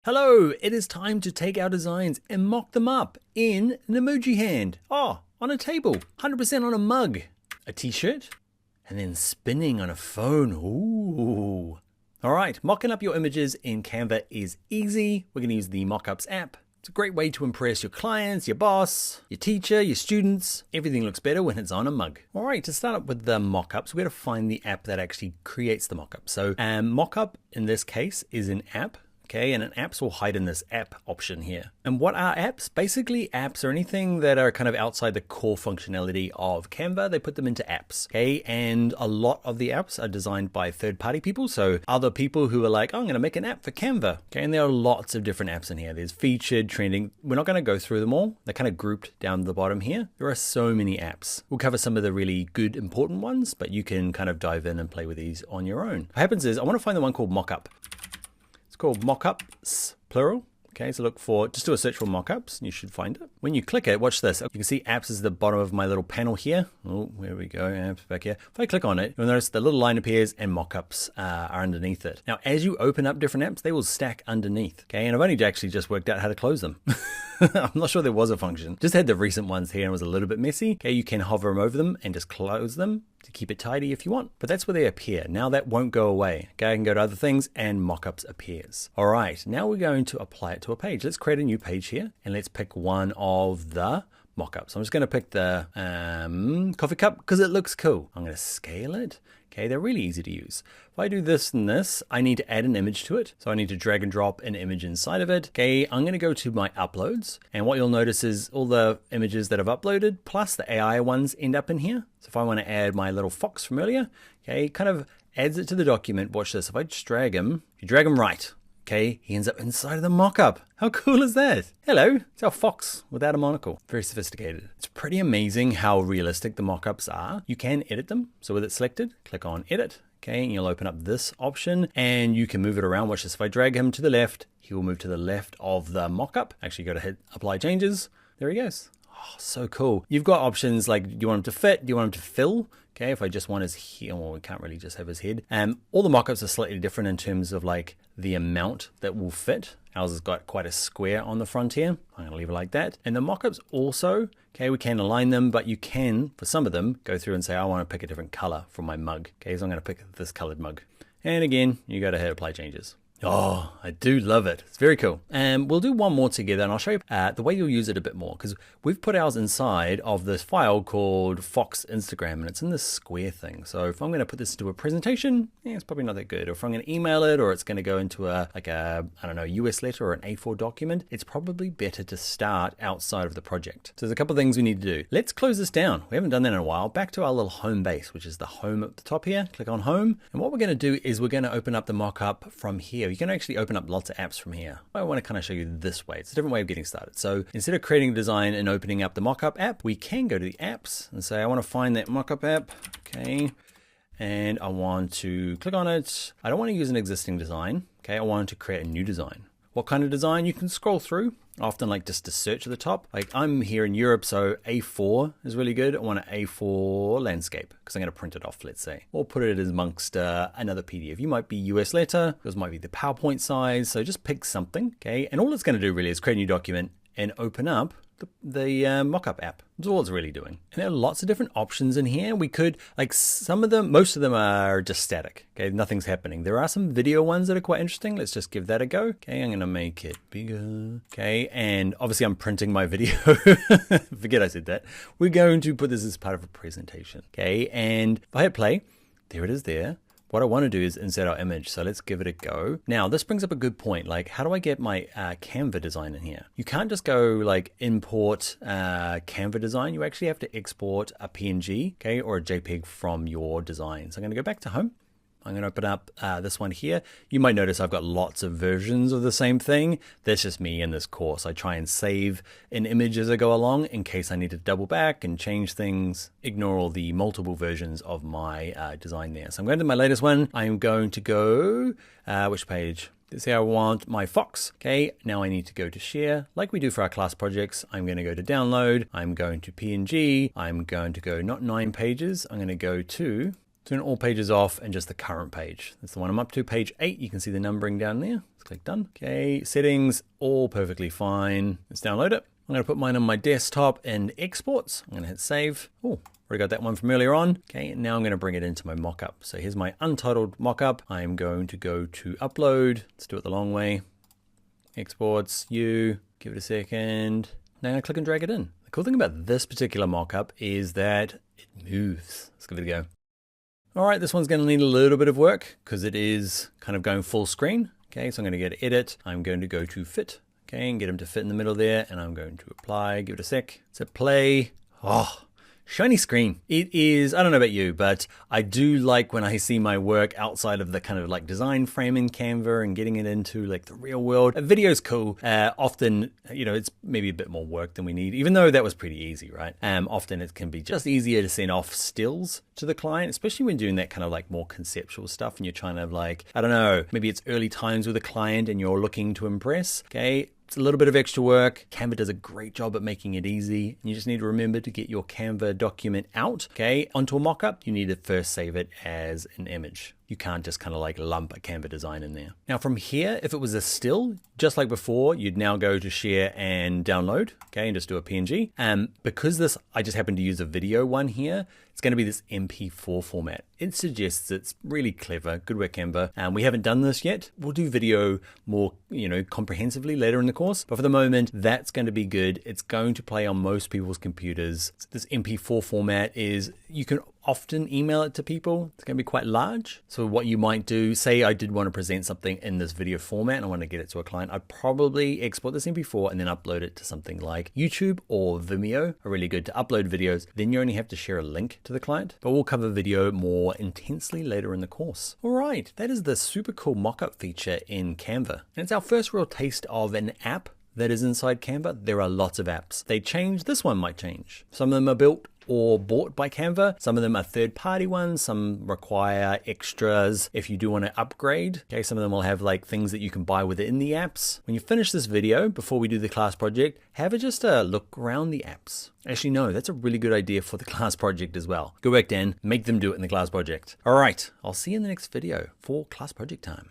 Hello, it is time to take our designs and mock them up in an emoji hand. Oh, on a table, 100% on a mug, a t-shirt, and then spinning on a phone. Ooh. All right, mocking up your images in Canva is easy. We're gonna use the Mockups app. It's a great way to impress your clients, your boss, your teacher, your students. Everything looks better when it's on a mug. All right, to start up with the mockups, we gotta find the app that actually creates the mockup. So mockup in this case is an app. Okay, and apps will hide in this app option here. And what are apps? Basically, apps are anything that are kind of outside the core functionality of Canva. They put them into apps, okay? And a lot of the apps are designed by third-party people. So other people who are like, oh, I'm gonna make an app for Canva. Okay, and there are lots of different apps in here. There's featured, trending. We're not gonna go through them all. They're kind of grouped down the bottom here. There are so many apps. We'll cover some of the really good, important ones, but you can kind of dive in and play with these on your own. What happens is I wanna find the one called Mockup. It's called Mockups, plural. Okay, so look for, just do a search for Mockups and you should find it. When you click it, watch this. You can see apps is the bottom of my little panel here. Oh, where we go, apps back here. If I click on it, you'll notice the little line appears and Mockups are underneath it. Now, as you open up different apps, they will stack underneath. Okay, and I've only actually just worked out how to close them. I'm not sure there was a function. Just had the recent ones here and it was a little bit messy. Okay, you can hover over them and just close them to keep it tidy if you want, but that's where they appear. Now that won't go away. Okay, I can go to other things and Mockups appears. All right, now we're going to apply it to a page. Let's create a new page here and let's pick one of the mockups. I'm just gonna pick the coffee cup because it looks cool. I'm gonna scale it. Okay, they're really easy to use. If I do this and this, I need to add an image to it. So I need to drag and drop an image inside of it. Okay, I'm gonna go to my uploads. And what you'll notice is all the images that I've uploaded, plus the AI ones end up in here. So if I wanna add my little fox from earlier, okay, kind of adds it to the document. Watch this, if I just drag him, if you drag him right, okay, he ends up inside of the mockup. How cool is that? Hello, it's our fox without a monocle. Very sophisticated. It's pretty amazing how realistic the mockups are. You can edit them. So with it selected, click on edit. Okay, and you'll open up this option and you can move it around. Watch this, if I drag him to the left, he will move to the left of the mockup. Actually go to hit apply changes. There he goes. Oh, so cool. You've got options like, do you want him to fit? Do you want him to fill? Okay, if I just want his head, well, we can't really just have his head. All the mockups are slightly different in terms of like the amount that will fit. Ours has got quite a square on the front here. I'm gonna leave it like that. And the mockups also, okay, we can align them, but you can, for some of them, go through and say, I wanna pick a different color for my mug. Okay, so I'm gonna pick this colored mug. And again, you go to hit apply changes. Oh, I do love it. It's very cool. And we'll do one more together and I'll show you the way you'll use it a bit more because we've put ours inside of this file called Fox Instagram and it's in this square thing. So if I'm going to put this into a presentation, it's probably not that good. Or if I'm going to email it or it's going to go into I don't know, US letter or an A4 document, it's probably better to start outside of the project. So there's a couple of things we need to do. Let's close this down. We haven't done that in a while. Back to our little home base, which is the home at the top here. Click on home. And what we're going to do is we're going to open up the mockup from here. You can actually open up lots of apps from here. I want to kind of show you this way. It's a different way of getting started. So instead of creating a design and opening up the mockup app, we can go to the apps and say, I want to find that mockup app. Okay. And I want to click on it. I don't want to use an existing design. Okay. I want to create a new design. What kind of design? You can scroll through. Often like just to search at the top. Like I'm here in Europe, so A4 is really good. I want an A4 landscape because I'm going to print it off, let's say. Or put it as amongst another PDF. You might be US letter, this might be the PowerPoint size. So just pick something, okay? And all it's going to do really is create a new document and open up the mockup app. That's all it's really doing. And there are lots of different options in here. We could, like some of them, most of them are just static. Okay, nothing's happening. There are some video ones that are quite interesting. Let's just give that a go. Okay, I'm gonna make it bigger. Okay, and obviously I'm printing my video. Forget I said that. We're going to put this as part of a presentation. Okay, and if I hit play, there it is there. What I want to do is insert our image. So let's give it a go. Now this brings up a good point. Like how do I get my Canva design in here? You can't just go like import Canva design. You actually have to export a PNG, okay, or a JPEG from your design. So I'm going to go back to home. I'm going to open up this one here. You might notice I've got lots of versions of the same thing. That's just me in this course. I try and save an image as I go along in case I need to double back and change things. Ignore all the multiple versions of my design there. So I'm going to my latest one. I'm going to go, which page? Let's say I want my fox. Okay, now I need to go to share like we do for our class projects. I'm going to go to download. I'm going to PNG. I'm going to go not 9 pages. I'm going to go to Turn all pages off and just the current page. That's the one I'm up to, page 8. You can see the numbering down there. Let's click done. Okay, settings, all perfectly fine. Let's download it. I'm going to put mine on my desktop and exports. I'm going to hit save. Oh, already got that one from earlier on. Okay, and now I'm going to bring it into my mockup. So here's my untitled mockup. I'm going to go to upload. Let's do it the long way. Exports, give it a second. Now I'm going to click and drag it in. The cool thing about this particular mockup is that it moves. Let's give it a go. All right, this one's going to need a little bit of work because it is kind of going full screen. Okay, so I'm going to go to edit. I'm going to go to fit. Okay, and get them to fit in the middle there. And I'm going to apply, give it a sec. So play. Oh, shiny screen. It is, I don't know about you, but I do like when I see my work outside of the kind of like design frame in Canva and getting it into like the real world. A video's cool. Often, it's maybe a bit more work than we need, even though that was pretty easy, right? Often it can be just easier to send off stills to the client, especially when doing that kind of like more conceptual stuff and you're trying to like, I don't know, maybe it's early times with a client and you're looking to impress. Okay. It's a little bit of extra work. Canva does a great job at making it easy. You just need to remember to get your Canva document out, okay, onto a mockup. You need to first save it as an image. You can't just kind of like lump a Canva design in there. Now from here, if it was a still, just like before, you'd now go to share and download, okay, and just do a PNG. Because this, I just happen to use a video one here, it's going to be this MP4 format. It suggests it's really clever. Good work, Canva. We haven't done this yet. We'll do video more, comprehensively later in the course. But for the moment, that's going to be good. It's going to play on most people's computers. So this MP4 format is, you can often email it to people. It's going to be quite large. So what you might do, say I did want to present something in this video format and I want to get it to a client, I'd probably export this MP4 and then upload it to something like YouTube or Vimeo, are really good to upload videos. Then you only have to share a link to the client, but we'll cover video more intensely later in the course. All right, that is the super cool mockup feature in Canva. And it's our first real taste of an app that is inside Canva. There are lots of apps. They change, this one might change. Some of them are built or bought by Canva. Some of them are third-party ones. Some require extras if you do want to upgrade. Okay, some of them will have like things that you can buy within the apps. When you finish this video, before we do the class project, have just a look around the apps. Actually, no, that's a really good idea for the class project as well. Go back, Dan, make them do it in the class project. All right, I'll see you in the next video for class project time.